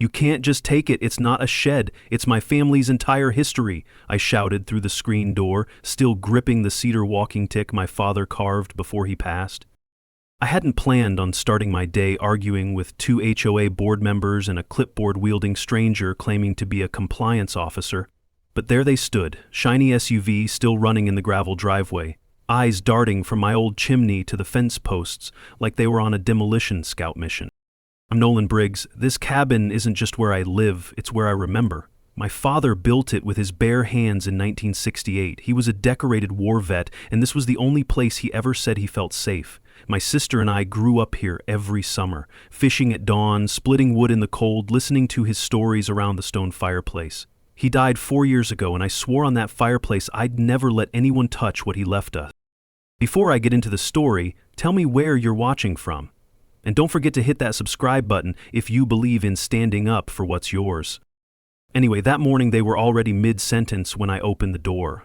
"You can't just take it, it's not a shed, it's my family's entire history," I shouted through the screen door, still gripping the cedar walking stick my father carved before he passed. I hadn't planned on starting my day arguing with 2 HOA board members and a clipboard-wielding stranger claiming to be a compliance officer, but there they stood, shiny SUV still running in the gravel driveway, eyes darting from my old chimney to the fence posts like they were on a demolition scout mission. "I'm Nolan Briggs. This cabin isn't just where I live, it's where I remember. My father built it with his bare hands in 1968. He was a decorated war vet, and this was the only place he ever said he felt safe. My sister and I grew up here every summer, fishing at dawn, splitting wood in the cold, listening to his stories around the stone fireplace. He died 4 years ago, and I swore on that fireplace I'd never let anyone touch what he left us. Before I get into the story, tell me where you're watching from. And don't forget to hit that subscribe button if you believe in standing up for what's yours." Anyway, that morning they were already mid-sentence when I opened the door.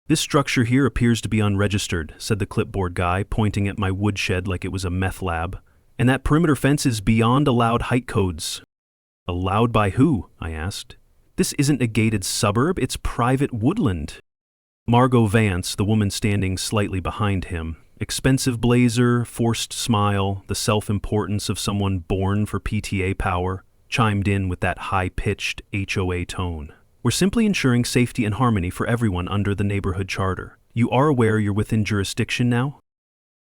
"This structure here appears to be unregistered," said the clipboard guy, pointing at my woodshed like it was a meth lab. "And that perimeter fence is beyond allowed height codes." "Allowed by who?" I asked. "This isn't a gated suburb, it's private woodland." Margot Vance, the woman standing slightly behind him, expensive blazer, forced smile, the self-importance of someone born for PTA power, chimed in with that high-pitched HOA tone. "We're simply ensuring safety and harmony for everyone under the neighborhood charter. You are aware you're within jurisdiction now?"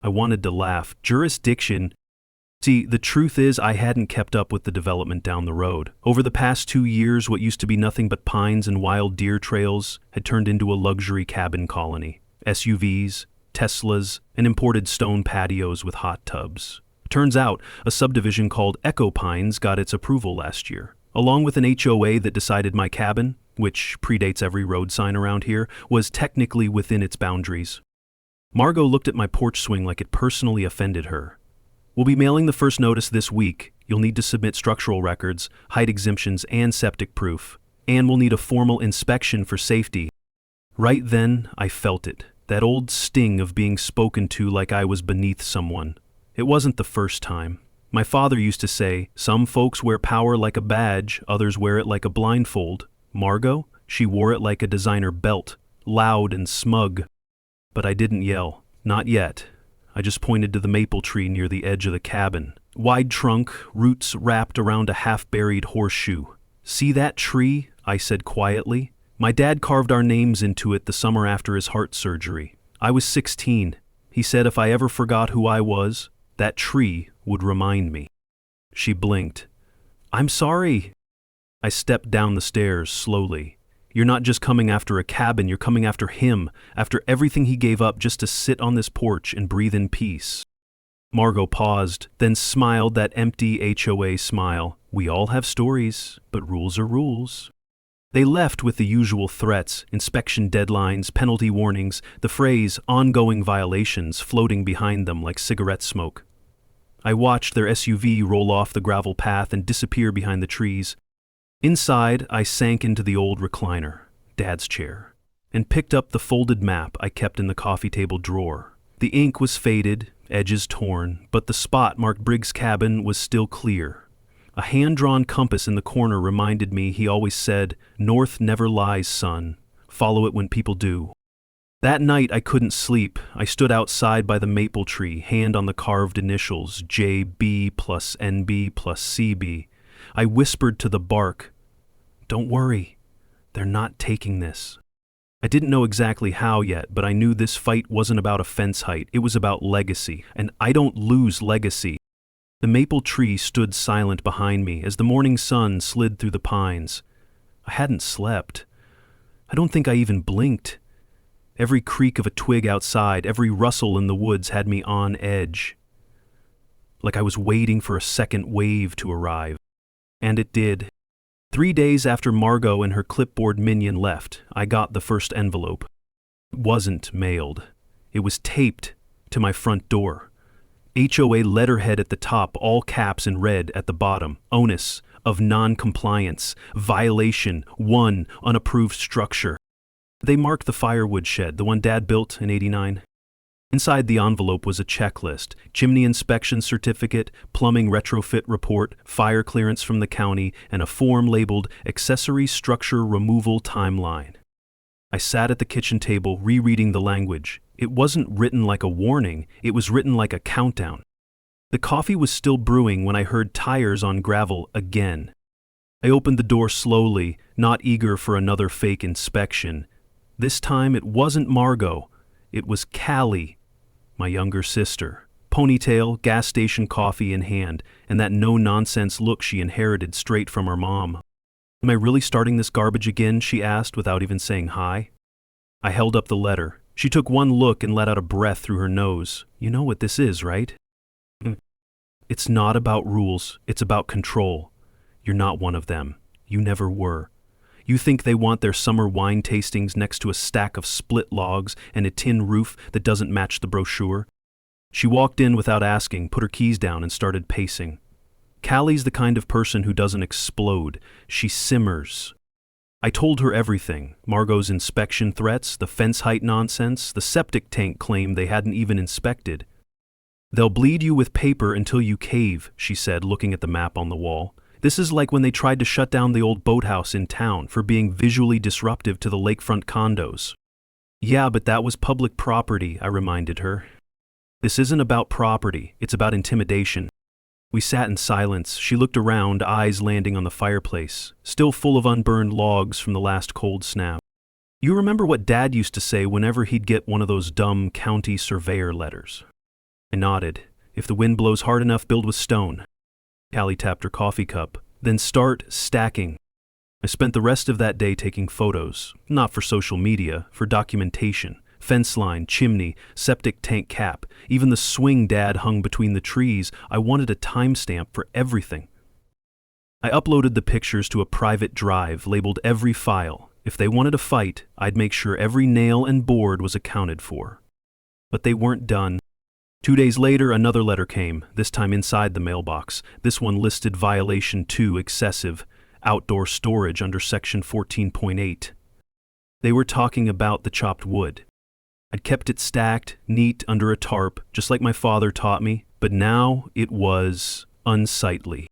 I wanted to laugh. Jurisdiction? See, the truth is I hadn't kept up with the development down the road. Over the past 2 years, what used to be nothing but pines and wild deer trails had turned into a luxury cabin colony. SUVs, Teslas, and imported stone patios with hot tubs. Turns out, a subdivision called Echo Pines got its approval last year. Along with an HOA that decided my cabin, which predates every road sign around here, was technically within its boundaries. Margot looked at my porch swing like it personally offended her. "We'll be mailing the first notice this week. You'll need to submit structural records, height exemptions, and septic proof. And we'll need a formal inspection for safety." Right then, I felt it. That old sting of being spoken to like I was beneath someone. It wasn't the first time. My father used to say, "Some folks wear power like a badge, others wear it like a blindfold." Margot, she wore it like a designer belt, loud and smug. But I didn't yell. Not yet. I just pointed to the maple tree near the edge of the cabin. Wide trunk, roots wrapped around a half-buried horseshoe. "See that tree?" I said quietly. "My dad carved our names into it the summer after his heart surgery. I was 16. He said if I ever forgot who I was, that tree would remind me." She blinked. "I'm sorry." I stepped down the stairs slowly. "You're not just coming after a cabin, you're coming after him, after everything he gave up just to sit on this porch and breathe in peace." Margot paused, then smiled that empty HOA smile. "We all have stories, but rules are rules." They left with the usual threats, inspection deadlines, penalty warnings, the phrase "ongoing violations" floating behind them like cigarette smoke. I watched their SUV roll off the gravel path and disappear behind the trees. Inside, I sank into the old recliner, Dad's chair, and picked up the folded map I kept in the coffee table drawer. The ink was faded, edges torn, but the spot marked Briggs' cabin was still clear. A hand-drawn compass in the corner reminded me he always said, "North never lies, son. Follow it when people do." That night I couldn't sleep. I stood outside by the maple tree, hand on the carved initials, JB plus NB plus CB. I whispered to the bark, "Don't worry, they're not taking this." I didn't know exactly how yet, but I knew this fight wasn't about a fence height, it was about legacy, and I don't lose legacy. The maple tree stood silent behind me as the morning sun slid through the pines. I hadn't slept. I don't think I even blinked. Every creak of a twig outside, every rustle in the woods had me on edge. Like I was waiting for a second wave to arrive. And it did. 3 days after Margot and her clipboard minion left, I got the first envelope. It wasn't mailed. It was taped to my front door. HOA letterhead at the top, all caps in red at the bottom. Onus of non-compliance. Violation 1, unapproved structure. They marked the firewood shed, the one Dad built in '89. Inside the envelope was a checklist: chimney inspection certificate, plumbing retrofit report, fire clearance from the county, and a form labeled accessory structure removal timeline. I sat at the kitchen table rereading the language. It wasn't written like a warning, it was written like a countdown. The coffee was still brewing when I heard tires on gravel again. I opened the door slowly, not eager for another fake inspection. This time it wasn't Margot, it was Callie, my younger sister. Ponytail, gas station coffee in hand, and that no-nonsense look she inherited straight from her mom. "Am I really starting this garbage again?" she asked without even saying hi. I held up the letter. She took one look and let out a breath through her nose. "You know what this is, right?" "It's not about rules, it's about control. You're not one of them. You never were. You think they want their summer wine tastings next to a stack of split logs and a tin roof that doesn't match the brochure?" She walked in without asking, put her keys down, and started pacing. Callie's the kind of person who doesn't explode. She simmers. I told her everything: Margot's inspection threats, the fence height nonsense, the septic tank claim they hadn't even inspected. "They'll bleed you with paper until you cave," she said, looking at the map on the wall. "This is like when they tried to shut down the old boathouse in town for being visually disruptive to the lakefront condos." "Yeah, but that was public property," I reminded her. "This isn't about property, it's about intimidation." We sat in silence. She looked around, eyes landing on the fireplace, still full of unburned logs from the last cold snap. "You remember what Dad used to say whenever he'd get one of those dumb county surveyor letters?" I nodded. "If the wind blows hard enough, build with stone." Callie tapped her coffee cup. "Then start stacking." I spent the rest of that day taking photos, not for social media, for documentation. Fence line, chimney, septic tank cap, even the swing Dad hung between the trees. I wanted a timestamp for everything. I uploaded the pictures to a private drive, labeled every file. If they wanted a fight, I'd make sure every nail and board was accounted for. But they weren't done. 2 days later, another letter came, this time inside the mailbox. This one listed Violation 2, excessive, outdoor storage under Section 14.8. They were talking about the chopped wood. I'd kept it stacked, neat, under a tarp, just like my father taught me, but now it was unsightly.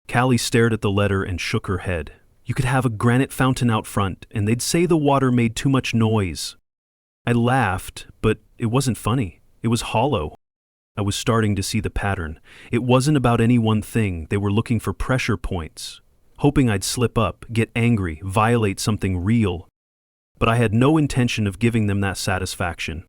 Callie stared at the letter and shook her head. "You could have a granite fountain out front, and they'd say the water made too much noise." I laughed, but it wasn't funny. It was hollow. I was starting to see the pattern. It wasn't about any one thing. They were looking for pressure points, hoping I'd slip up, get angry, violate something real. But I had no intention of giving them that satisfaction.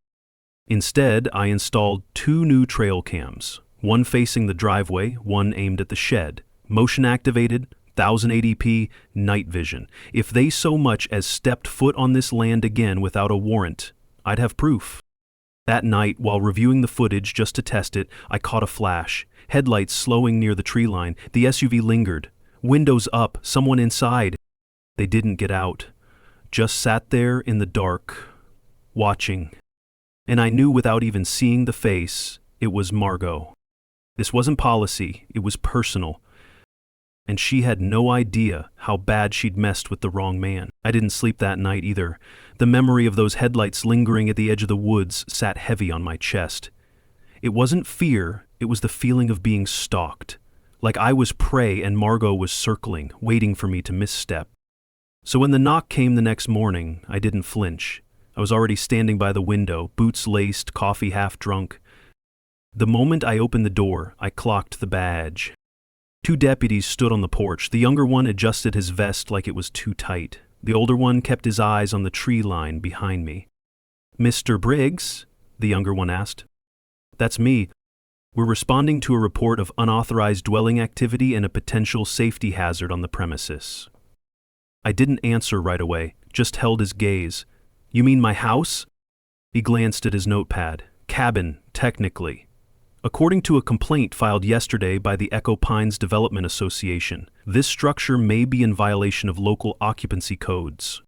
Instead, I installed 2 new trail cams, one facing the driveway, one aimed at the shed. Motion activated, 1080p, night vision. If they so much as stepped foot on this land again without a warrant, I'd have proof. That night, while reviewing the footage just to test it, I caught a flash. Headlights slowing near the tree line. The SUV lingered. Windows up, someone inside. They didn't get out. Just sat there in the dark, watching. And I knew without even seeing the face, it was Margot. This wasn't policy, it was personal. And she had no idea how bad she'd messed with the wrong man. I didn't sleep that night either. The memory of those headlights lingering at the edge of the woods sat heavy on my chest. It wasn't fear, it was the feeling of being stalked. Like I was prey and Margot was circling, waiting for me to misstep. So when the knock came the next morning, I didn't flinch. I was already standing by the window, boots laced, coffee half drunk. The moment I opened the door, I clocked the badge. 2 deputies stood on the porch. The younger one adjusted his vest like it was too tight. The older one kept his eyes on the tree line behind me. "Mr. Briggs?" the younger one asked. "That's me. We're responding to a report of unauthorized dwelling activity and a potential safety hazard on the premises." I didn't answer right away, just held his gaze. "You mean my house?" He glanced at his notepad. "Cabin, technically. According to a complaint filed yesterday by the Echo Pines Development Association, this structure may be in violation of local occupancy codes."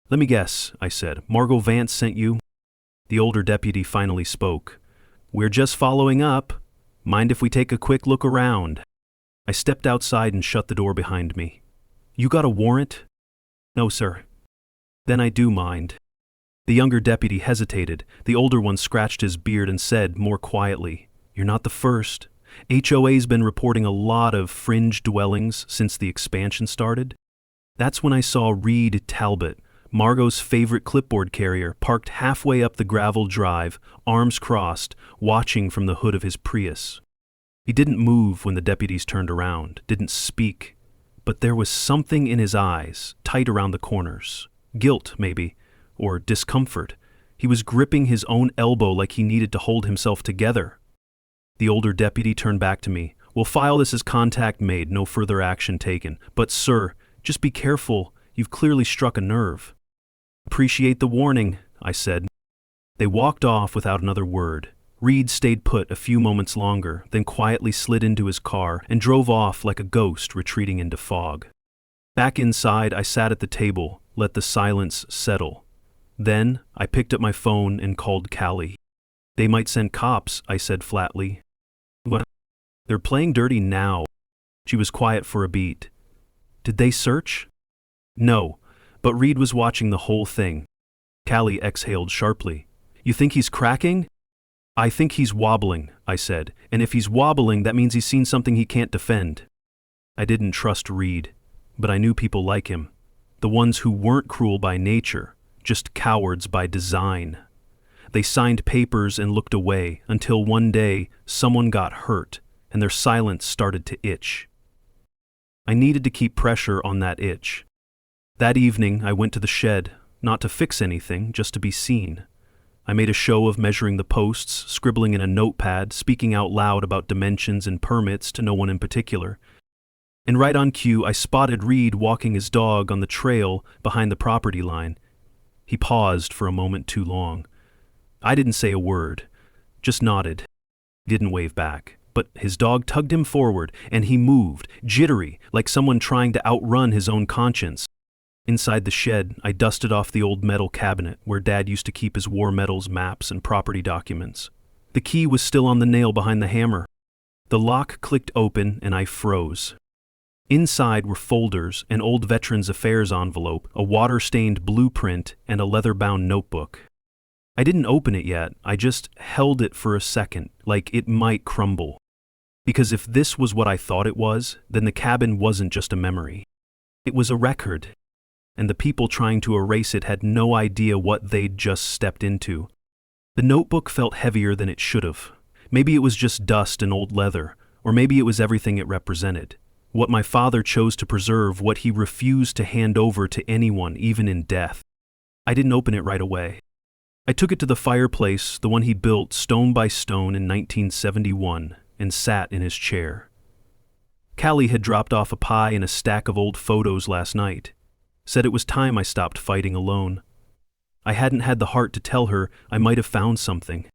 "Let me guess," I said. "Margot Vance sent you?" The older deputy finally spoke. "We're just following up. Mind if we take a quick look around?" I stepped outside and shut the door behind me. "You got a warrant?" "No, sir." "Then I do mind." The younger deputy hesitated. The older one scratched his beard and said, more quietly, "You're not the first. HOA's been reporting a lot of fringe dwellings since the expansion started." That's when I saw Reed Talbot, Margot's favorite clipboard carrier, parked halfway up the gravel drive, arms crossed, watching from the hood of his Prius. He didn't move when the deputies turned around, didn't speak, but there was something in his eyes, tight around the corners. Guilt, maybe, or discomfort. He was gripping his own elbow like he needed to hold himself together. The older deputy turned back to me. "We'll file this as contact made, no further action taken. But, sir, just be careful. You've clearly struck a nerve." "Appreciate the warning," I said. They walked off without another word. Reed stayed put a few moments longer, then quietly slid into his car and drove off like a ghost retreating into fog. Back inside, I sat at the table, let the silence settle. Then, I picked up my phone and called Callie. "They might send cops," I said flatly. "What? They're playing dirty now." She was quiet for a beat. "Did they search?" "No, but Reed was watching the whole thing." Callie exhaled sharply. "You think he's cracking?" "I think he's wobbling," I said, "and if he's wobbling, that means he's seen something he can't defend." I didn't trust Reed, but I knew people like him. The ones who weren't cruel by nature, just cowards by design. They signed papers and looked away until one day someone got hurt and their silence started to itch. I needed to keep pressure on that itch. That evening I went to the shed, not to fix anything, just to be seen. I made a show of measuring the posts, scribbling in a notepad, speaking out loud about dimensions and permits to no one in particular. And right on cue, I spotted Reed walking his dog on the trail behind the property line. He paused for a moment too long. I didn't say a word, just nodded. He didn't wave back, but his dog tugged him forward, and he moved, jittery, like someone trying to outrun his own conscience. Inside the shed, I dusted off the old metal cabinet where Dad used to keep his war medals, maps, and property documents. The key was still on the nail behind the hammer. The lock clicked open, and I froze. Inside were folders, an old Veterans Affairs envelope, a water-stained blueprint, and a leather-bound notebook. I didn't open it yet, I just held it for a second, like it might crumble. Because if this was what I thought it was, then the cabin wasn't just a memory. It was a record, and the people trying to erase it had no idea what they'd just stepped into. The notebook felt heavier than it should have. Maybe it was just dust and old leather, or maybe it was everything it represented. What my father chose to preserve, what he refused to hand over to anyone, even in death. I didn't open it right away. I took it to the fireplace, the one he built stone by stone in 1971, and sat in his chair. Callie had dropped off a pie and a stack of old photos last night. Said it was time I stopped fighting alone. I hadn't had the heart to tell her I might have found something.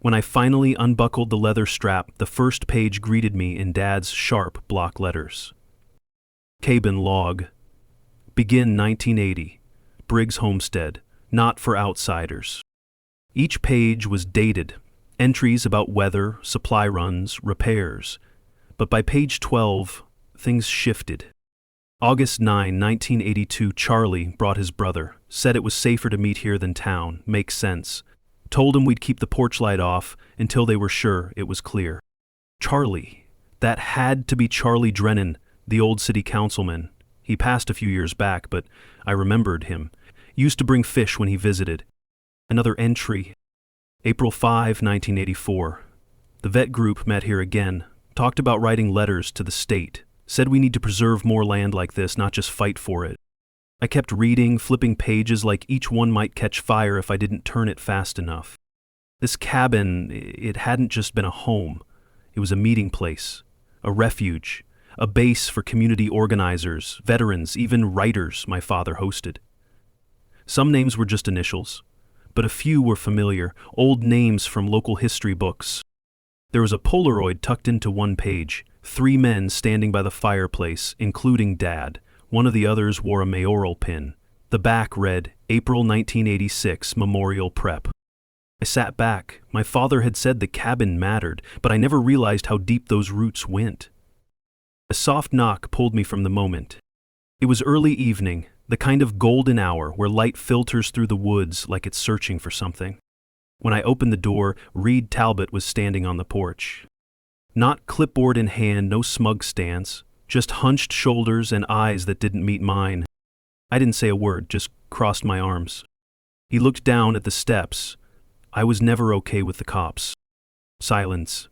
When I finally unbuckled the leather strap, the first page greeted me in Dad's sharp block letters. Cabin log. Begin 1980. Briggs Homestead. Not for outsiders. Each page was dated. Entries about weather, supply runs, repairs. But by page 12, things shifted. August 9, 1982, Charlie brought his brother. Said it was safer to meet here than town. Makes sense. Told him we'd keep the porch light off until they were sure it was clear. Charlie. That had to be Charlie Drennan, the old city councilman. He passed a few years back, but I remembered him. Used to bring fish when he visited. Another entry. April 5, 1984. The vet group met here again. Talked about writing letters to the state. Said we need to preserve more land like this, not just fight for it. I kept reading, flipping pages like each one might catch fire if I didn't turn it fast enough. This cabin, it hadn't just been a home. It was a meeting place, a refuge, a base for community organizers, veterans, even writers my father hosted. Some names were just initials, but a few were familiar, old names from local history books. There was a Polaroid tucked into one page, 3 men standing by the fireplace, including Dad. One of the others wore a mayoral pin. The back read, April 1986 Memorial Prep. I sat back. My father had said the cabin mattered, but I never realized how deep those roots went. A soft knock pulled me from the moment. It was early evening. The kind of golden hour where light filters through the woods like it's searching for something. When I opened the door, Reed Talbot was standing on the porch. Not clipboard in hand, no smug stance, just hunched shoulders and eyes that didn't meet mine. I didn't say a word, just crossed my arms. He looked down at the steps. I was never okay with the cops. Silence.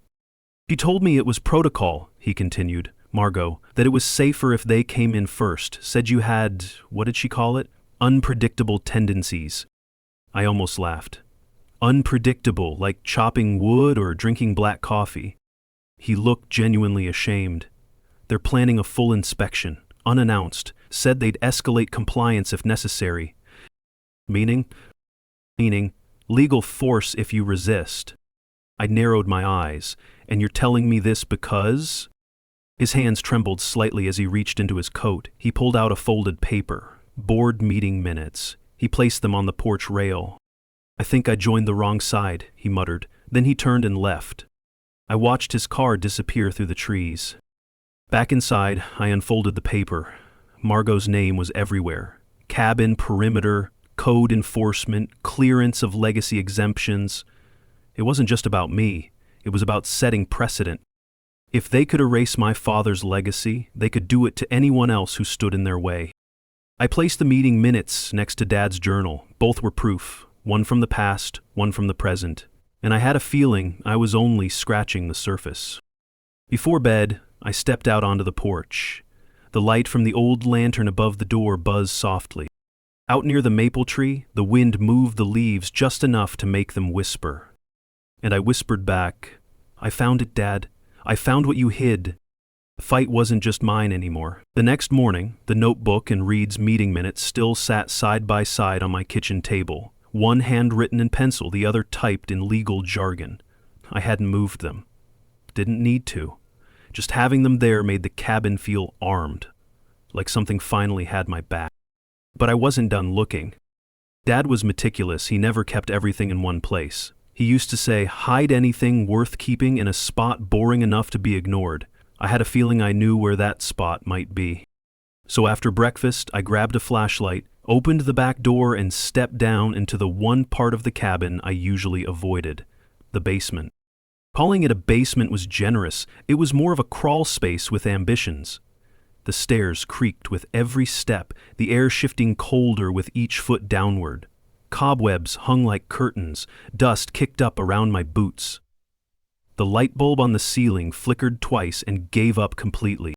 She told me it was protocol, he continued, Margot, that it was safer if they came in first, said you had, what did she call it? Unpredictable tendencies. I almost laughed. Unpredictable, like chopping wood or drinking black coffee. He looked genuinely ashamed. They're planning a full inspection, unannounced, said they'd escalate compliance if necessary. Meaning, legal force if you resist. I narrowed my eyes. And you're telling me this because? His hands trembled slightly as he reached into his coat. He pulled out a folded paper. Board meeting minutes. He placed them on the porch rail. I think I joined the wrong side, he muttered. Then he turned and left. I watched his car disappear through the trees. Back inside, I unfolded the paper. Margot's name was everywhere. Cabin perimeter, code enforcement, clearance of legacy exemptions. It wasn't just about me. It was about setting precedent. If they could erase my father's legacy, they could do it to anyone else who stood in their way. I placed the meeting minutes next to Dad's journal. Both were proof, one from the past, one from the present. And I had a feeling I was only scratching the surface. Before bed, I stepped out onto the porch. The light from the old lantern above the door buzzed softly. Out near the maple tree, the wind moved the leaves just enough to make them whisper. And I whispered back, I found it, Dad. I found what you hid. The fight wasn't just mine anymore. The next morning, the notebook and Reed's meeting minutes still sat side by side on my kitchen table, one handwritten in pencil, the other typed in legal jargon. I hadn't moved them. Didn't need to. Just having them there made the cabin feel armed, like something finally had my back. But I wasn't done looking. Dad was meticulous. He never kept everything in one place. He used to say, hide anything worth keeping in a spot boring enough to be ignored. I had a feeling I knew where that spot might be. So after breakfast, I grabbed a flashlight, opened the back door, and stepped down into the one part of the cabin I usually avoided, the basement. Calling it a basement was generous. It was more of a crawl space with ambitions. The stairs creaked with every step, the air shifting colder with each foot downward. Cobwebs hung like curtains, dust kicked up around my boots. The light bulb on the ceiling flickered twice and gave up completely.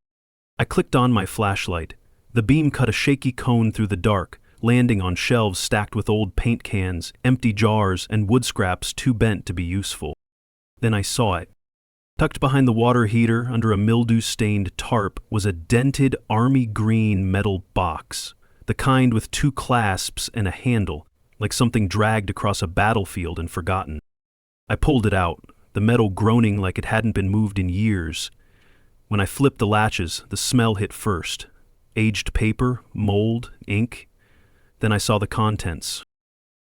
I clicked on my flashlight. The beam cut a shaky cone through the dark, landing on shelves stacked with old paint cans, empty jars, and wood scraps too bent to be useful. Then I saw it. Tucked behind the water heater under a mildew-stained tarp was a dented army green metal box, the kind with two clasps and a handle, like something dragged across a battlefield and forgotten. I pulled it out, the metal groaning like it hadn't been moved in years. When I flipped the latches, the smell hit first. Aged paper, mold, ink. Then I saw the contents.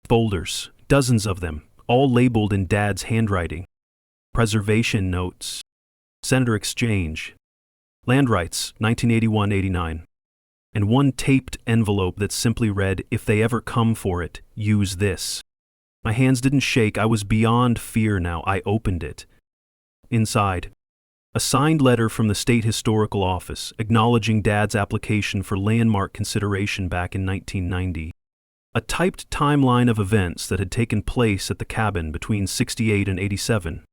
Folders, dozens of them, all labeled in Dad's handwriting. Preservation notes. Senator exchange. Land rights, 1981-89. And one taped envelope that simply read, if they ever come for it, use this. My hands didn't shake. I was beyond fear now. I opened it. Inside, a signed letter from the State Historical Office acknowledging Dad's application for landmark consideration back in 1990. A typed timeline of events that had taken place at the cabin between 68 and 87.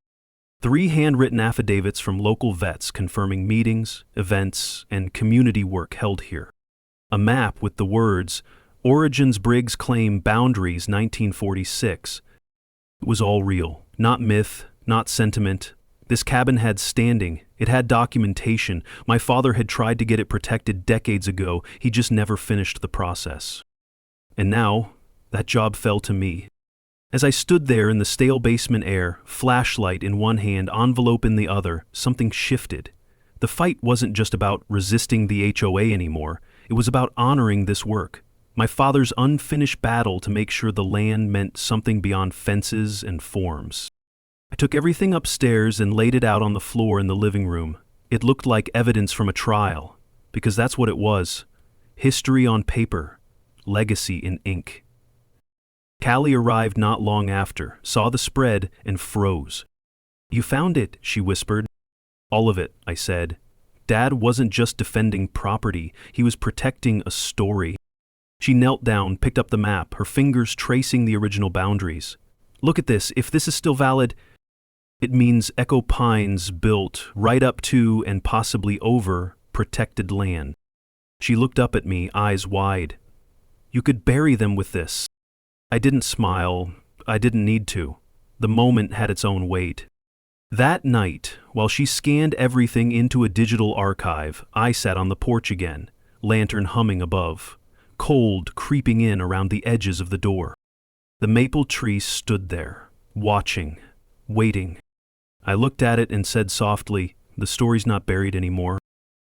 3 handwritten affidavits from local vets confirming meetings, events, and community work held here. A map with the words, Origins Briggs Claim Boundaries 1946. It was all real, not myth, not sentiment. This cabin had standing. It had documentation. My father had tried to get it protected decades ago. He just never finished the process. And now, that job fell to me. As I stood there in the stale basement air, flashlight in one hand, envelope in the other, something shifted. The fight wasn't just about resisting the HOA anymore. It was about honoring this work. My father's unfinished battle to make sure the land meant something beyond fences and forms. I took everything upstairs and laid it out on the floor in the living room. It looked like evidence from a trial, because that's what it was. History on paper. legacy in ink. Callie arrived not long after, saw the spread, and froze. "You found it," she whispered. "All of it," I said. Dad wasn't just defending property, he was protecting a story. She knelt down, picked up the map, her fingers tracing the original boundaries. "Look at this, if this is still valid, it means Echo Pines built right up to and possibly over protected land." She looked up at me, eyes wide. "You could bury them with this." I didn't smile. I didn't need to. The moment had its own weight. That night, while she scanned everything into a digital archive, I sat on the porch again, lantern humming above, cold creeping in around the edges of the door. The maple tree stood there, watching, waiting. I looked at it and said softly, "The story's not buried anymore."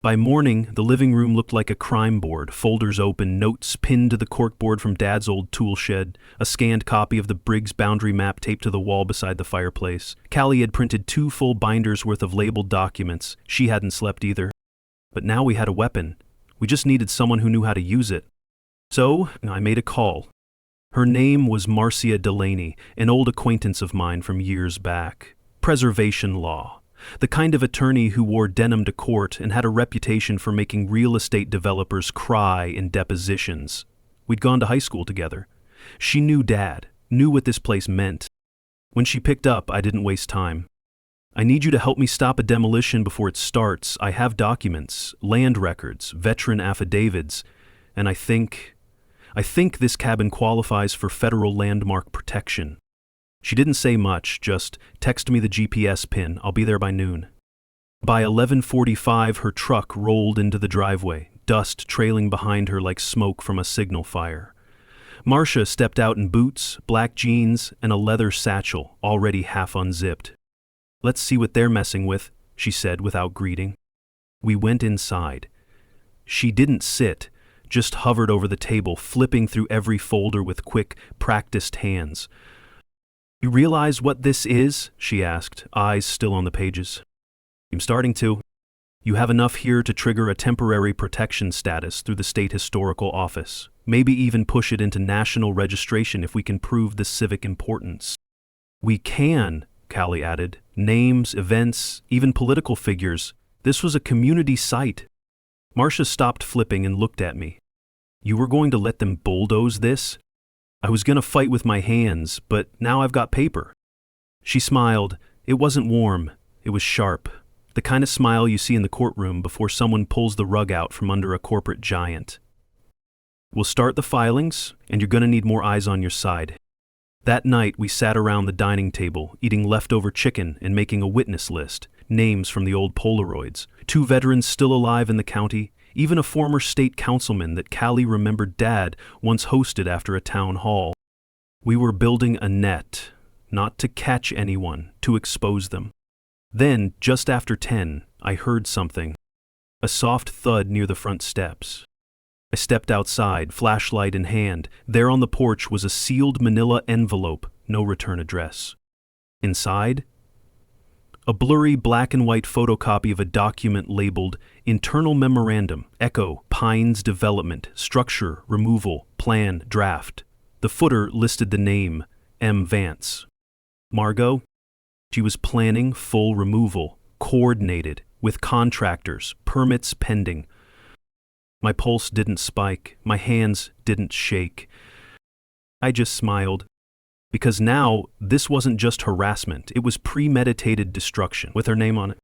By morning, the living room looked like a crime board, folders open, notes pinned to the corkboard from Dad's old tool shed, a scanned copy of the Briggs boundary map taped to the wall beside the fireplace. Callie had printed 2 full binders worth of labeled documents. She hadn't slept either. But now we had a weapon. We just needed someone who knew how to use it. So, I made a call. Her name was Marcia Delaney, an old acquaintance of mine from years back. Preservation law. The kind of attorney who wore denim to court and had a reputation for making real estate developers cry in depositions. We'd gone to high school together. She knew Dad, knew what this place meant. When she picked up, I didn't waste time. "I need you to help me stop a demolition before it starts. I have documents, land records, veteran affidavits, and I think this cabin qualifies for federal landmark protection." She didn't say much, just, "Text me the GPS pin, I'll be there by noon." By 11:45, her truck rolled into the driveway, dust trailing behind her like smoke from a signal fire. Marcia stepped out in boots, black jeans, and a leather satchel, already half unzipped. "Let's see what they're messing with," she said without greeting. We went inside. She didn't sit, just hovered over the table, flipping through every folder with quick, practiced hands. "You realize what this is?" she asked, eyes still on the pages. "I'm starting to. You have enough here to trigger a temporary protection status through the State Historical Office. Maybe even push it into national registration if we can prove the civic importance." "We can," Callie added. "Names, events, even political figures. This was a community site." Marcia stopped flipping and looked at me. "You were going to let them bulldoze this?" "I was going to fight with my hands, but now I've got paper." She smiled. It wasn't warm. It was sharp. The kind of smile you see in the courtroom before someone pulls the rug out from under a corporate giant. "We'll start the filings, and you're going to need more eyes on your side." That night, we sat around the dining table, eating leftover chicken and making a witness list, names from the old Polaroids, 2 veterans still alive in the county, even a former state councilman that Callie remembered Dad once hosted after a town hall. We were building a net, not to catch anyone, to expose them. Then, just after 10, I heard something. A soft thud near the front steps. I stepped outside, flashlight in hand. There on the porch was a sealed manila envelope, no return address. Inside, a blurry black and white photocopy of a document labeled Internal Memorandum, Echo, Pines Development, Structure, Removal, Plan, Draft. The footer listed the name, M. Vance. Margot? She was planning full removal, coordinated, with contractors, permits pending. My pulse didn't spike, my hands didn't shake. I just smiled. Because now, this wasn't just harassment, it was premeditated destruction, with her name on it.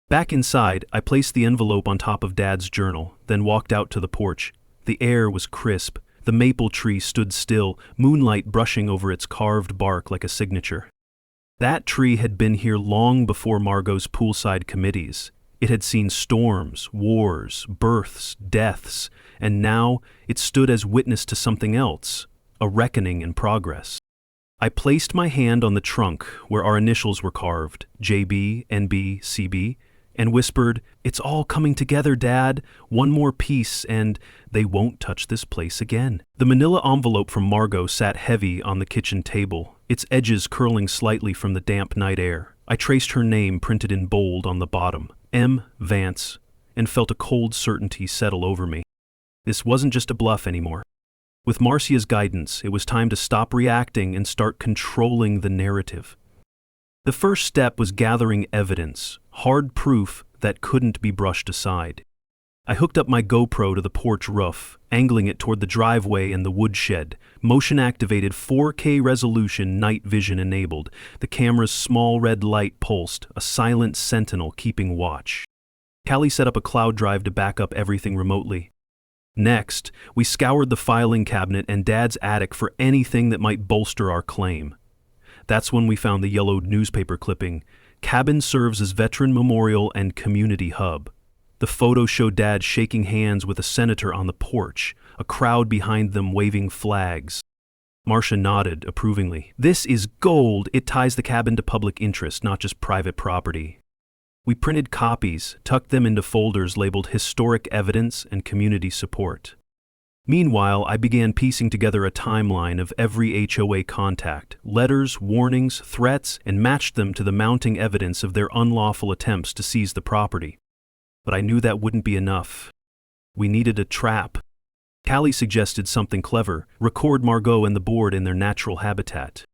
Back inside, I placed the envelope on top of Dad's journal, then walked out to the porch. The air was crisp. The maple tree stood still, moonlight brushing over its carved bark like a signature. That tree had been here long before Margot's poolside committees. It had seen storms, wars, births, deaths, and now it stood as witness to something else, a reckoning in progress. I placed my hand on the trunk where our initials were carved, JB, NB, CB, and whispered, "It's all coming together, Dad. One more piece, and they won't touch this place again." The manila envelope from Margot sat heavy on the kitchen table, its edges curling slightly from the damp night air. I traced her name printed in bold on the bottom, M. Vance, and felt a cold certainty settle over me. This wasn't just a bluff anymore. With Marcia's guidance, it was time to stop reacting and start controlling the narrative. The first step was gathering evidence, hard proof that couldn't be brushed aside. I hooked up my GoPro to the porch roof, angling it toward the driveway and the woodshed. Motion-activated 4K resolution, night vision enabled. The camera's small red light pulsed, a silent sentinel keeping watch. Callie set up a cloud drive to back up everything remotely. Next, we scoured the filing cabinet and Dad's attic for anything that might bolster our claim. That's when we found the yellowed newspaper clipping. Cabin serves as veteran memorial and community hub. The photo showed Dad shaking hands with a senator on the porch, a crowd behind them waving flags. Marcia nodded approvingly. This is gold. It ties the cabin to public interest, not just private property. We printed copies, tucked them into folders labeled Historic Evidence and Community Support. Meanwhile, I began piecing together a timeline of every HOA contact, letters, warnings, threats, and matched them to the mounting evidence of their unlawful attempts to seize the property. But I knew that wouldn't be enough. We needed a trap. Callie suggested something clever: record Margot and the board in their natural habitat.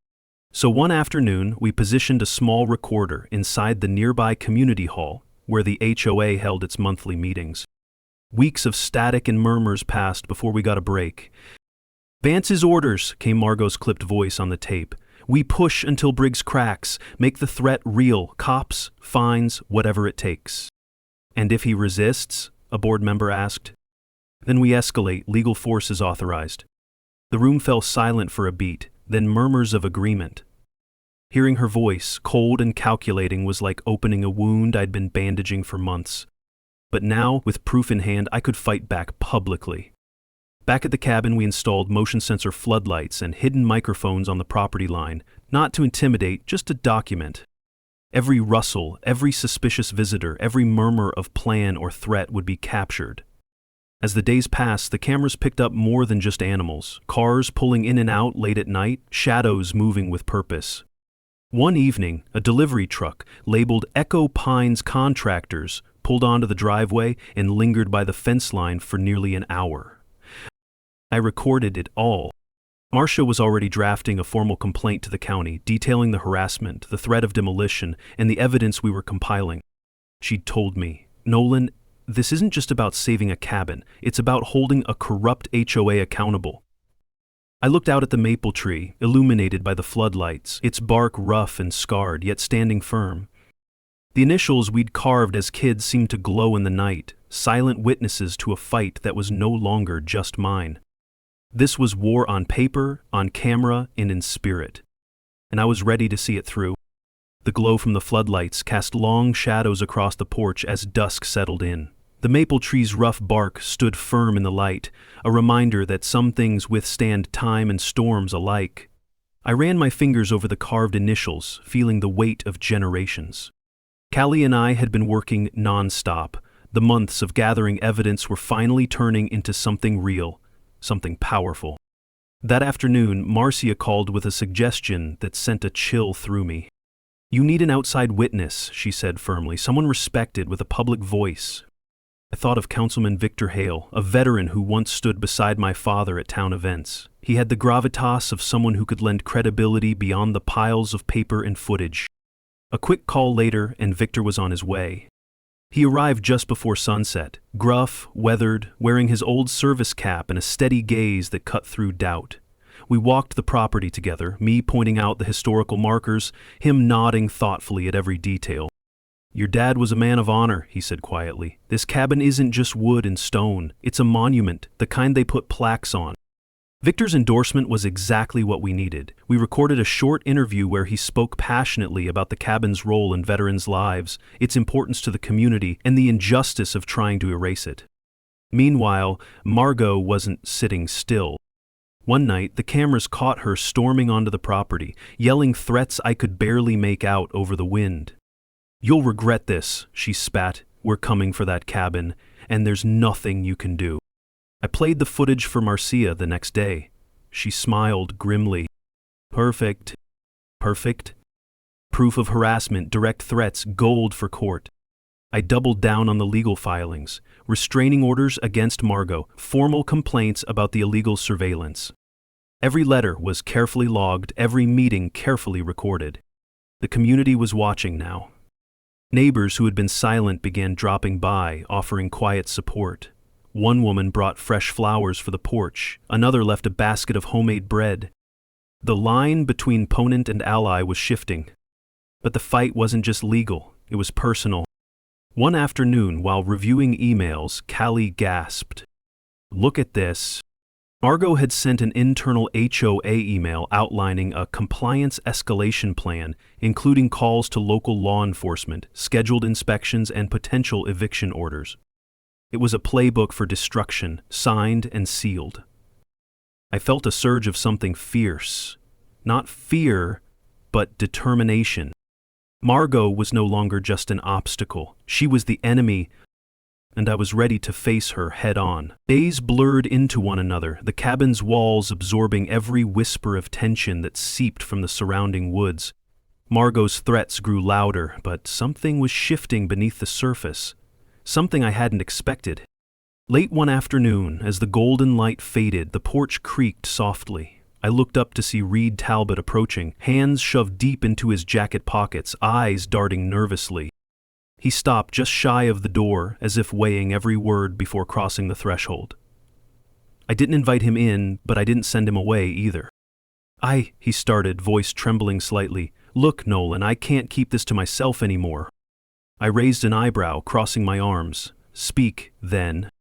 So one afternoon, we positioned a small recorder inside the nearby community hall, where the HOA held its monthly meetings. Weeks of static and murmurs passed before we got a break. "Vance's orders," came Margot's clipped voice on the tape. "We push until Briggs cracks, make the threat real, cops, fines, whatever it takes." "And if he resists?" a board member asked. "Then we escalate, legal force is authorized." The room fell silent for a beat, then murmurs of agreement. Hearing her voice, cold and calculating, was like opening a wound I'd been bandaging for months. But now, with proof in hand, I could fight back publicly. Back at the cabin, we installed motion sensor floodlights and hidden microphones on the property line, not to intimidate, just to document. Every rustle, every suspicious visitor, every murmur of plan or threat would be captured. As the days passed, the cameras picked up more than just animals: cars pulling in and out late at night, shadows moving with purpose. One evening, a delivery truck, labeled Echo Pines Contractors, pulled onto the driveway and lingered by the fence line for nearly an hour. I recorded it all. Marcia was already drafting a formal complaint to the county, detailing the harassment, the threat of demolition, and the evidence we were compiling. She'd told me, "Nolan, this isn't just about saving a cabin, it's about holding a corrupt HOA accountable." I looked out at the maple tree, illuminated by the floodlights, its bark rough and scarred, yet standing firm. The initials we'd carved as kids seemed to glow in the night, silent witnesses to a fight that was no longer just mine. This was war on paper, on camera, and in spirit. And I was ready to see it through. The glow from the floodlights cast long shadows across the porch as dusk settled in. The maple tree's rough bark stood firm in the light, a reminder that some things withstand time and storms alike. I ran my fingers over the carved initials, feeling the weight of generations. Callie and I had been working non-stop. The months of gathering evidence were finally turning into something real, something powerful. That afternoon, Marcia called with a suggestion that sent a chill through me. "You need an outside witness," she said firmly, "someone respected with a public voice." I thought of Councilman Victor Hale, a veteran who once stood beside my father at town events. He had the gravitas of someone who could lend credibility beyond the piles of paper and footage. A quick call later, and Victor was on his way. He arrived just before sunset, gruff, weathered, wearing his old service cap and a steady gaze that cut through doubt. We walked the property together, me pointing out the historical markers, him nodding thoughtfully at every detail. "Your dad was a man of honor," he said quietly. "This cabin isn't just wood and stone. It's a monument, the kind they put plaques on." Victor's endorsement was exactly what we needed. We recorded a short interview where he spoke passionately about the cabin's role in veterans' lives, its importance to the community, and the injustice of trying to erase it. Meanwhile, Margot wasn't sitting still. One night, the cameras caught her storming onto the property, yelling threats I could barely make out over the wind. "You'll regret this," she spat. "We're coming for that cabin, and there's nothing you can do." I played the footage for Marcia the next day. She smiled grimly. Perfect. Perfect? Proof of harassment, direct threats, gold for court. I doubled down on the legal filings, restraining orders against Margot, formal complaints about the illegal surveillance. Every letter was carefully logged, every meeting carefully recorded. The community was watching now. Neighbors who had been silent began dropping by, offering quiet support. One woman brought fresh flowers for the porch, another left a basket of homemade bread. The line between opponent and ally was shifting. But the fight wasn't just legal, it was personal. One afternoon, while reviewing emails, Callie gasped. "Look at this." Margot had sent an internal HOA email outlining a compliance escalation plan, including calls to local law enforcement, scheduled inspections, and potential eviction orders. It was a playbook for destruction, signed and sealed. I felt a surge of something fierce. Not fear, but determination. Margot was no longer just an obstacle. She was the enemy, and I was ready to face her head-on. Days blurred into one another, the cabin's walls absorbing every whisper of tension that seeped from the surrounding woods. Margot's threats grew louder, but something was shifting beneath the surface. Something I hadn't expected. Late one afternoon, as the golden light faded, the porch creaked softly. I looked up to see Reed Talbot approaching, hands shoved deep into his jacket pockets, eyes darting nervously. He stopped just shy of the door, as if weighing every word before crossing the threshold. I didn't invite him in, but I didn't send him away either. He started, voice trembling slightly. "Look, Nolan, I can't keep this to myself anymore." I raised an eyebrow, crossing my arms. "Speak, then."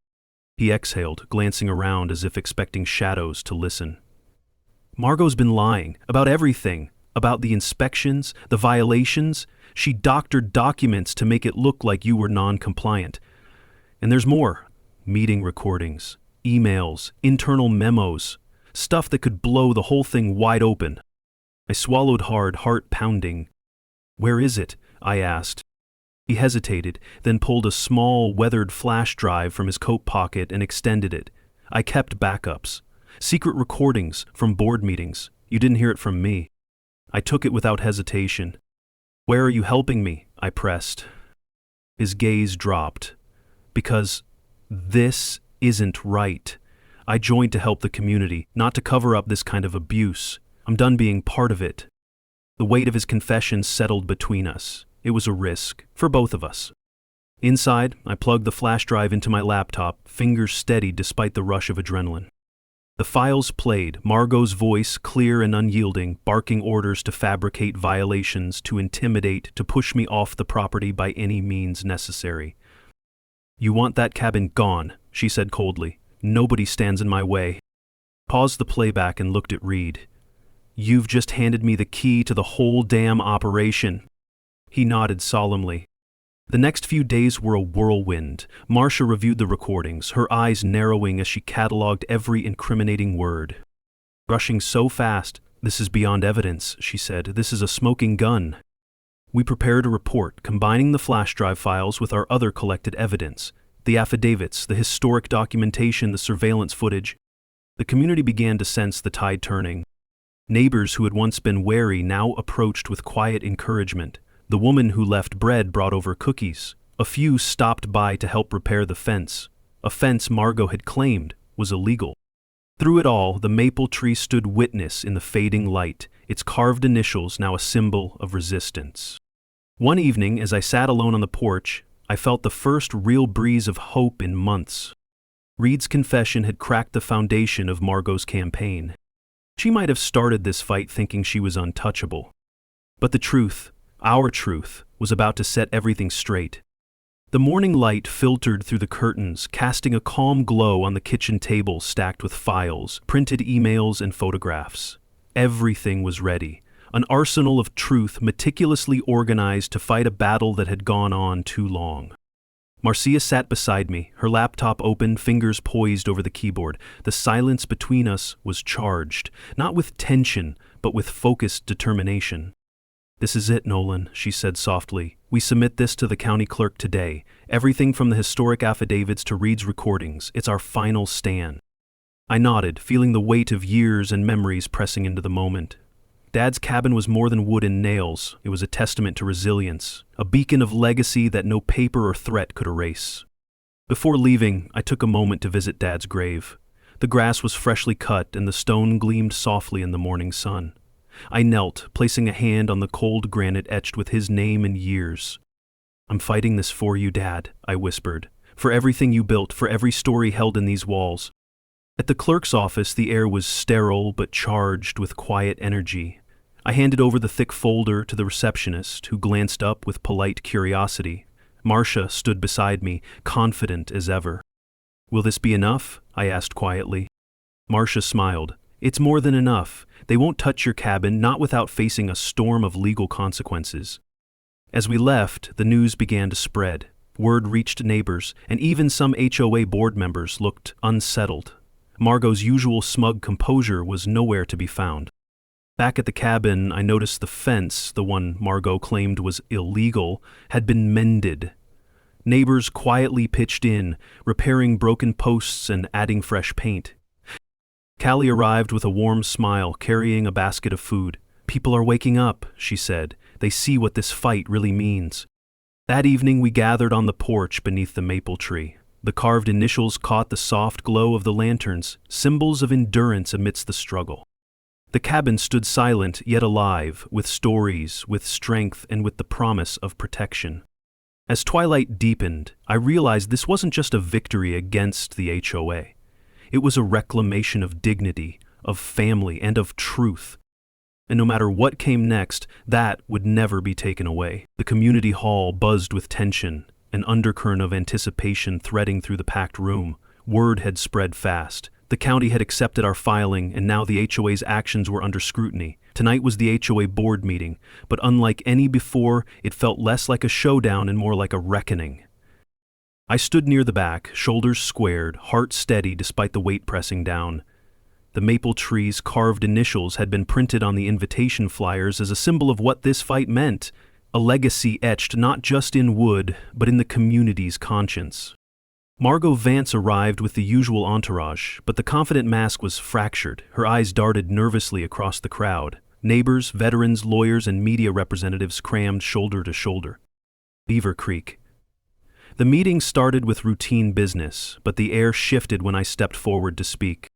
He exhaled, glancing around as if expecting shadows to listen. "Margot's been lying about everything, about the inspections, the violations. She doctored documents to make it look like you were non-compliant. And there's more. Meeting recordings, emails, internal memos, stuff that could blow the whole thing wide open." I swallowed hard, heart pounding. "Where is it?" I asked. He hesitated, then pulled a small, weathered flash drive from his coat pocket and extended it. I kept backups. Secret recordings from board meetings. You didn't hear it from me. I took it without hesitation. "Where are you helping me?" I pressed. His gaze dropped. "Because this isn't right. I joined to help the community, not to cover up this kind of abuse. I'm done being part of it." The weight of his confession settled between us. It was a risk, for both of us. Inside, I plugged the flash drive into my laptop, fingers steady despite the rush of adrenaline. The files played, Margot's voice clear and unyielding, barking orders to fabricate violations, to intimidate, to push me off the property by any means necessary. "You want that cabin gone," she said coldly. "Nobody stands in my way." Paused the playback and looked at Reed. "You've just handed me the key to the whole damn operation." He nodded solemnly. The next few days were a whirlwind. Marcia reviewed the recordings, her eyes narrowing as she cataloged every incriminating word. "Rushing so fast. This is beyond evidence," she said. "This is a smoking gun." We prepared a report, combining the flash drive files with our other collected evidence, the affidavits, the historic documentation, the surveillance footage. The community began to sense the tide turning. Neighbors who had once been wary now approached with quiet encouragement. The woman who left bread brought over cookies. A few stopped by to help repair the fence. A fence Margot had claimed was illegal. Through it all, the maple tree stood witness in the fading light, its carved initials now a symbol of resistance. One evening, as I sat alone on the porch, I felt the first real breeze of hope in months. Reed's confession had cracked the foundation of Margot's campaign. She might have started this fight thinking she was untouchable. But the truth, our truth, was about to set everything straight. The morning light filtered through the curtains, casting a calm glow on the kitchen table stacked with files, printed emails, and photographs. Everything was ready, an arsenal of truth meticulously organized to fight a battle that had gone on too long. Marcia sat beside me, her laptop open, fingers poised over the keyboard. The silence between us was charged, not with tension, but with focused determination. "This is it, Nolan," she said softly. "We submit this to the county clerk today. Everything from the historic affidavits to Reed's recordings. It's our final stand." I nodded, feeling the weight of years and memories pressing into the moment. Dad's cabin was more than wood and nails. It was a testament to resilience, a beacon of legacy that no paper or threat could erase. Before leaving, I took a moment to visit Dad's grave. The grass was freshly cut and the stone gleamed softly in the morning sun. I knelt, placing a hand on the cold granite etched with his name and years. "I'm fighting this for you, Dad," I whispered. "For everything you built, for every story held in these walls." At the clerk's office, the air was sterile but charged with quiet energy. I handed over the thick folder to the receptionist, who glanced up with polite curiosity. Marcia stood beside me, confident as ever. "Will this be enough?" I asked quietly. Marcia smiled. "It's more than enough. They won't touch your cabin, not without facing a storm of legal consequences." As we left, the news began to spread. Word reached neighbors, and even some HOA board members looked unsettled. Margot's usual smug composure was nowhere to be found. Back at the cabin, I noticed the fence, the one Margot claimed was illegal, had been mended. Neighbors quietly pitched in, repairing broken posts and adding fresh paint. Callie arrived with a warm smile, carrying a basket of food. "People are waking up," she said. "They see what this fight really means." That evening we gathered on the porch beneath the maple tree. The carved initials caught the soft glow of the lanterns, symbols of endurance amidst the struggle. The cabin stood silent yet alive, with stories, with strength, and with the promise of protection. As twilight deepened, I realized this wasn't just a victory against the HOA. It was a reclamation of dignity, of family, and of truth. And no matter what came next, that would never be taken away. The community hall buzzed with tension, an undercurrent of anticipation threading through the packed room. Word had spread fast. The county had accepted our filing, and now the HOA's actions were under scrutiny. Tonight was the HOA board meeting, but unlike any before, it felt less like a showdown and more like a reckoning. I stood near the back, shoulders squared, heart steady despite the weight pressing down. The maple tree's carved initials had been printed on the invitation flyers as a symbol of what this fight meant, a legacy etched not just in wood, but in the community's conscience. Margot Vance arrived with the usual entourage, but the confident mask was fractured. Her eyes darted nervously across the crowd. Neighbors, veterans, lawyers, and media representatives crammed shoulder to shoulder. Beaver Creek. The meeting started with routine business, but the air shifted when I stepped forward to speak.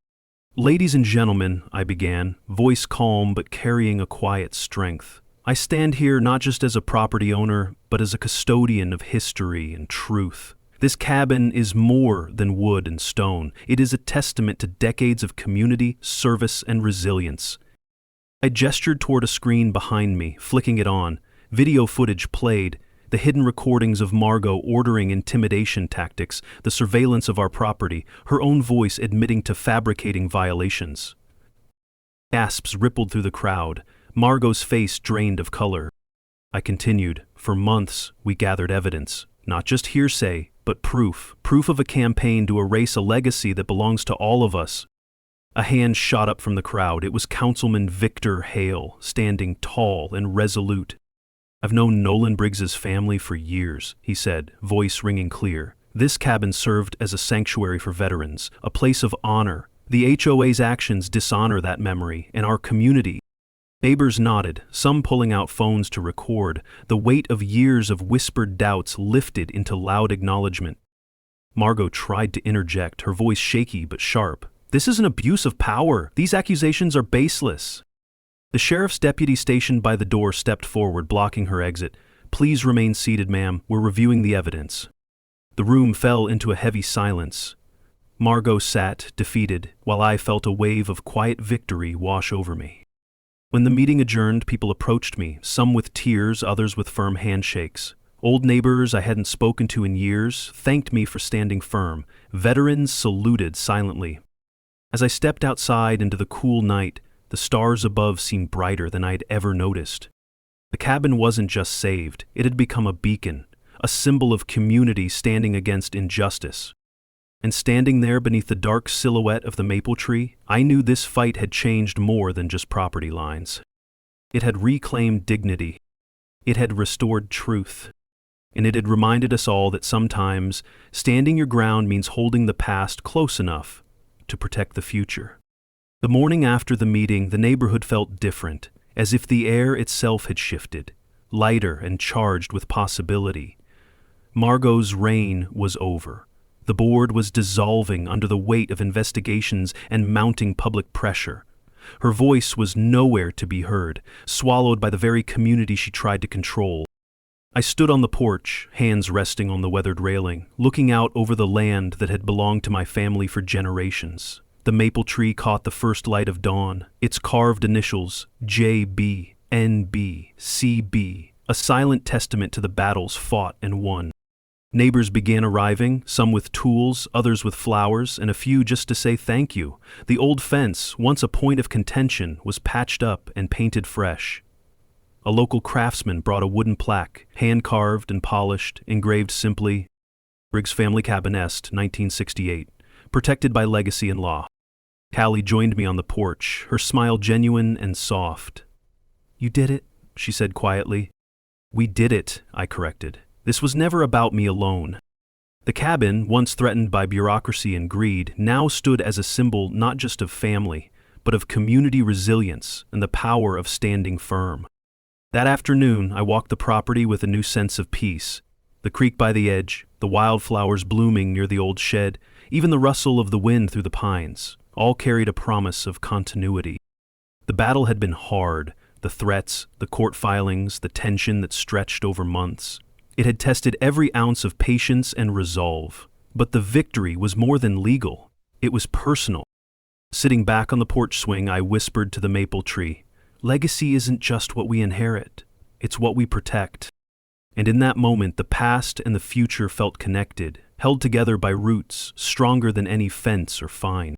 "Ladies and gentlemen," I began, voice calm but carrying a quiet strength. "I stand here not just as a property owner, but as a custodian of history and truth. This cabin is more than wood and stone. It is a testament to decades of community, service, and resilience." I gestured toward a screen behind me, flicking it on. Video footage played, the hidden recordings of Margot ordering intimidation tactics, the surveillance of our property, her own voice admitting to fabricating violations. Gasps rippled through the crowd, Margot's face drained of color. I continued. "For months, we gathered evidence, not just hearsay, but proof of a campaign to erase a legacy that belongs to all of us." A hand shot up from the crowd. It was Councilman Victor Hale, standing tall and resolute. "I've known Nolan Briggs's family for years," he said, voice ringing clear. "This cabin served as a sanctuary for veterans, a place of honor. The HOA's actions dishonor that memory, and our community." Neighbors nodded, some pulling out phones to record. The weight of years of whispered doubts lifted into loud acknowledgement. Margot tried to interject, her voice shaky but sharp. "This is an abuse of power. These accusations are baseless." The sheriff's deputy stationed by the door stepped forward, blocking her exit. "Please remain seated, ma'am. We're reviewing the evidence." The room fell into a heavy silence. Margot sat, defeated, while I felt a wave of quiet victory wash over me. When the meeting adjourned, people approached me, some with tears, others with firm handshakes. Old neighbors I hadn't spoken to in years thanked me for standing firm. Veterans saluted silently. As I stepped outside into the cool night, the stars above seemed brighter than I had ever noticed. The cabin wasn't just saved, it had become a beacon, a symbol of community standing against injustice. And standing there beneath the dark silhouette of the maple tree, I knew this fight had changed more than just property lines. It had reclaimed dignity. It had restored truth. And it had reminded us all that sometimes standing your ground means holding the past close enough to protect the future. The morning after the meeting, the neighborhood felt different. as if the air itself had shifted, lighter and charged with possibility. Margot's reign was over. The board was dissolving under the weight of investigations and mounting public pressure. Her voice was nowhere to be heard, swallowed by the very community she tried to control. I stood on the porch, hands resting on the weathered railing, looking out over the land that had belonged to my family for generations. The maple tree caught the first light of dawn, its carved initials, JB, NB, CB, a silent testament to the battles fought and won. Neighbors began arriving, some with tools, others with flowers, and a few just to say thank you. The old fence, once a point of contention, was patched up and painted fresh. A local craftsman brought a wooden plaque, hand-carved and polished, engraved simply, Briggs Family Cabinest, 1968, protected by legacy and law. Callie joined me on the porch, her smile genuine and soft. "You did it," she said quietly. "We did it," I corrected. This was never about me alone. The cabin, once threatened by bureaucracy and greed, now stood as a symbol not just of family, but of community resilience and the power of standing firm. That afternoon, I walked the property with a new sense of peace. The creek by the edge, the wildflowers blooming near the old shed, even the rustle of the wind through the pines, all carried a promise of continuity. The battle had been hard, the threats, the court filings, the tension that stretched over months. It had tested every ounce of patience and resolve. But the victory was more than legal. It was personal. Sitting back on the porch swing, I whispered to the maple tree, "Legacy isn't just what we inherit. It's what we protect." And in that moment, the past and the future felt connected, held together by roots stronger than any fence or fine.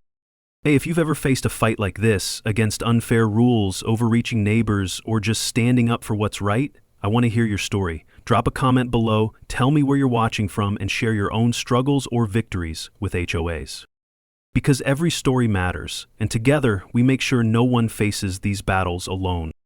Hey, if you've ever faced a fight like this, against unfair rules, overreaching neighbors, or just standing up for what's right, I want to hear your story. Drop a comment below, tell me where you're watching from, and share your own struggles or victories with HOAs. Because every story matters, and together we make sure no one faces these battles alone.